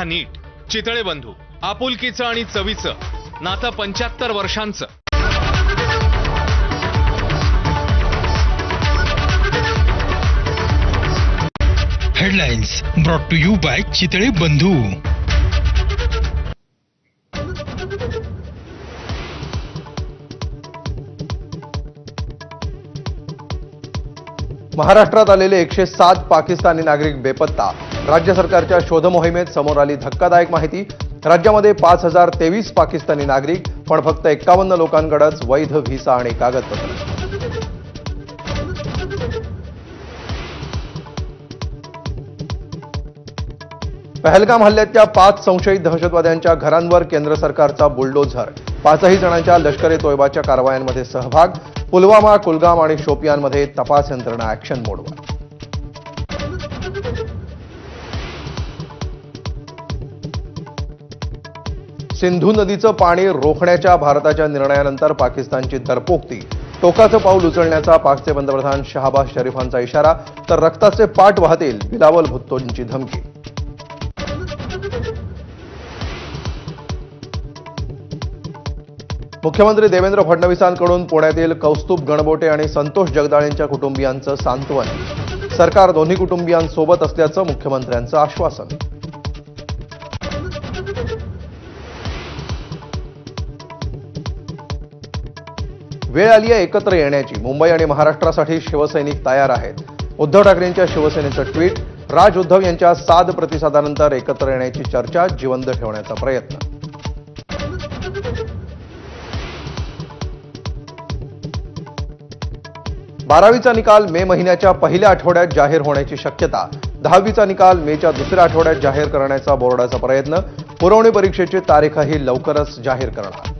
नीट. चितळे बंधू, आपुलकीचं आणि चवीचं नातं 75 वर्षांचं. Headlines brought to you by Chitale Bandhu. महाराष्ट्रात आलेले 107 पाकिस्तानी नागरिक बेपत्ता. राज्य सरकारच्या शोध मोहिमेत समोर आली धक्कादायक माहिती. राज्यामध्ये 5023 पाकिस्तानी नागरिक, पण फक्त 51 लोकांकडेच वैध व्हिसा आणि कागदपत्र. पहलगाम हल्ल्यातल्या 5 संशयित दहशतवाद्यांच्या घरांवर केंद्र सरकारचा बुलडोझर. 5ही जणांच्या लष्कर-ए तोयबाच्या कारवायांमध्ये सहभाग. पुलवामा, कुलगाम आणि शोपियानमध्ये तपास यंत्रणा ऍक्शन मोडवर. सिंधू नदीचं पाणी रोखण्याच्या भारताच्या निर्णयानंतर पाकिस्तानची दरपोक्ती. टोकाचं पाऊल उचलण्याचा पाकचे पंतप्रधान शहबाज शरीफांचा इशारा, तर रक्ताचे पाट वाहतील बिलावल भुत्तोंची धमकी. मुख्यमंत्री देवेंद्र फडणवीसांकडून पुण्यातील कौस्तुभ गणबोटे आणि संतोष जगदाळेंच्या कुटुंबियांचं सांत्वन. सरकार दोन्ही कुटुंबियांसोबत असल्याचं मुख्यमंत्र्यांचं आश्वासन. वेळ आली आहे एकत्र येण्याची. मुंबई आणि महाराष्ट्रासाठी शिवसैनिक तयार आहेत. उद्धव ठाकरेंच्या शिवसेनेचं ट्विट. राज उद्धव यांच्या साध प्रतिसादानंतर एकत्र येण्याची चर्चा जिवंत ठेवण्याचा प्रयत्न. बारावीचा निकाल मे महिन्याच्या पहिल्या आठवड्यात जाहीर होण्याची शक्यता. 10वीचा निकाल मेच्या दुसऱ्या आठवड्यात जाहीर करण्याचा बोर्डाचा प्रयत्न. पुरवणी परीक्षेची तारीखही लवकरच जाहीर करणार.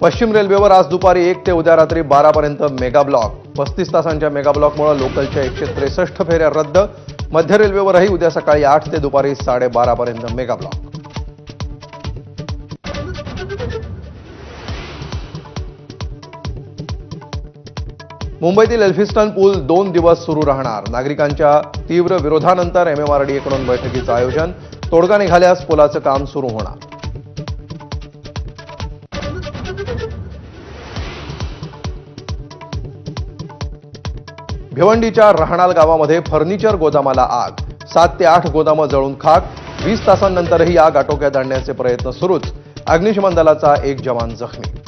पश्चिम रेल्वेवर आज दुपारी 1 ते उद्या रात्री 12 पर्यंत मेगा ब्लॉक. 35 तासांच्या मेगा ब्लॉकमुळे लोकलच्या 163 फेऱ्या रद्द. मध्य रेल्वेवरही उद्या सकाळी 8 ते दुपारी 12:30 पर्यंत मेगा ब्लॉक. मुंबईतील एल्फिस्टन पूल 2 दिवस सुरू राहणार. नागरिकांच्या तीव्र विरोधानंतर MMRDA कडून बैठकीचं आयोजन. तोडगा निघाल्यास पुलाचं काम सुरू होणार. भिवंडीच्या रहाणाल गावामध्ये फर्निचर गोदामाला आग. 7 ते 8 गोदामं जळून खाक. 20 तासांनंतरही आग आटोक्यात आणण्याचे प्रयत्न सुरूच. अग्निशमन दलाचा एक जवान जखमी.